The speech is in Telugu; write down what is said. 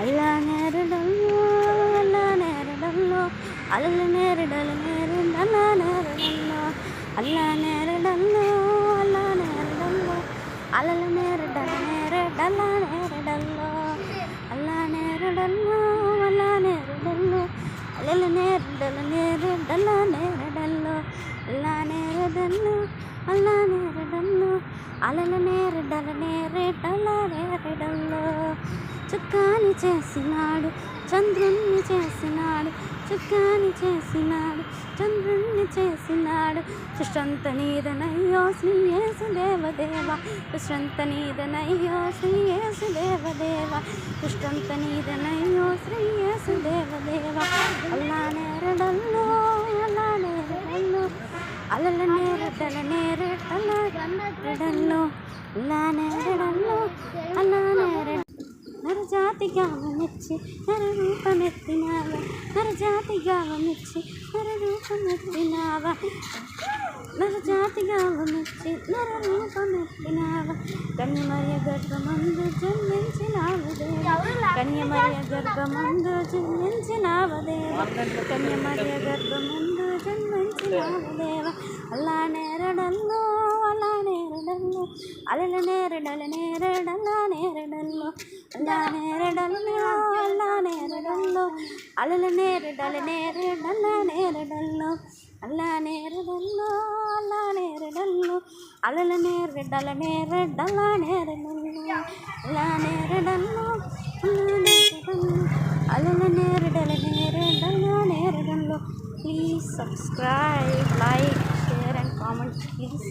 అల్లా నేరడల్లో అల్లా నేరడల్లో అలల నేరడల నేరడల్లా నేరడల్లో అల్లా నేరడల్లో అల్లా నేరడల్లో అలల నేరడల నేరడల్లా నేరడల్లో అల్లా నేరడల్లో అల్లా నేరడల్లో అలల నేరడల నేరడల్లా నేరడల్లో అల్లా నేరడల్లో అల్లా నేరడల్లో అలల నేరడల నేరడల్లా నేరడల్లో చుక్కాని చేసినాడు చంద్రుణ్ణి చేసినాడు చుక్కాని చేసినాడు చంద్రుణ్ణి చేసినాడు సృష్టంత నీదనయ్యో శ్రీ యేసుదేవదేవ సృష్టంత నీదనయ్యో శ్రీ యేసుదేవదేవ సృష్టంత నీదనయ్యో శ్రీ యేసుదేవదేవ అల్లా నేరడల్లో అల్లా నేరడల్లో అలల నేరడల నేరడల నేరడల్లో అల్లా నేరడల్లో అల్లా నేరడ నరజాతిగా వనిచ్చి నరరూపమెత్తినావా నరజాతిగా వనిచ్చి నరరూపమెత్తినావా నరజాతిగా వనిచ్చి నరరూపమెత్తినావా కన్యమర్య గర్భమందు జన్మించినావు దేవా కన్యమర్య గర్భమందు జన్మించినావు దేవా కన్యమర్య గర్భమందు జన్మించినావు దేవా అల్లా నేరడల్లో అల్లా నేరడల్లో అలల నేరడల నేరడల్లా నేరడల్లో అల్లా నేరడల్లో అల్లా నేరడల్లో అలల నేరడల నేరడల్లా నేరడల్లో అల్లా నేరడల్లో అల్లా నేరడల్లో అలల నేరడల నేరడల్లా నేరడల్లో అల్లా నేరడల్లో అల్లా నేరడల్లో అలల నేరడల నేరడల్లా నేరడల్లో. Please subscribe, like, share and comment please.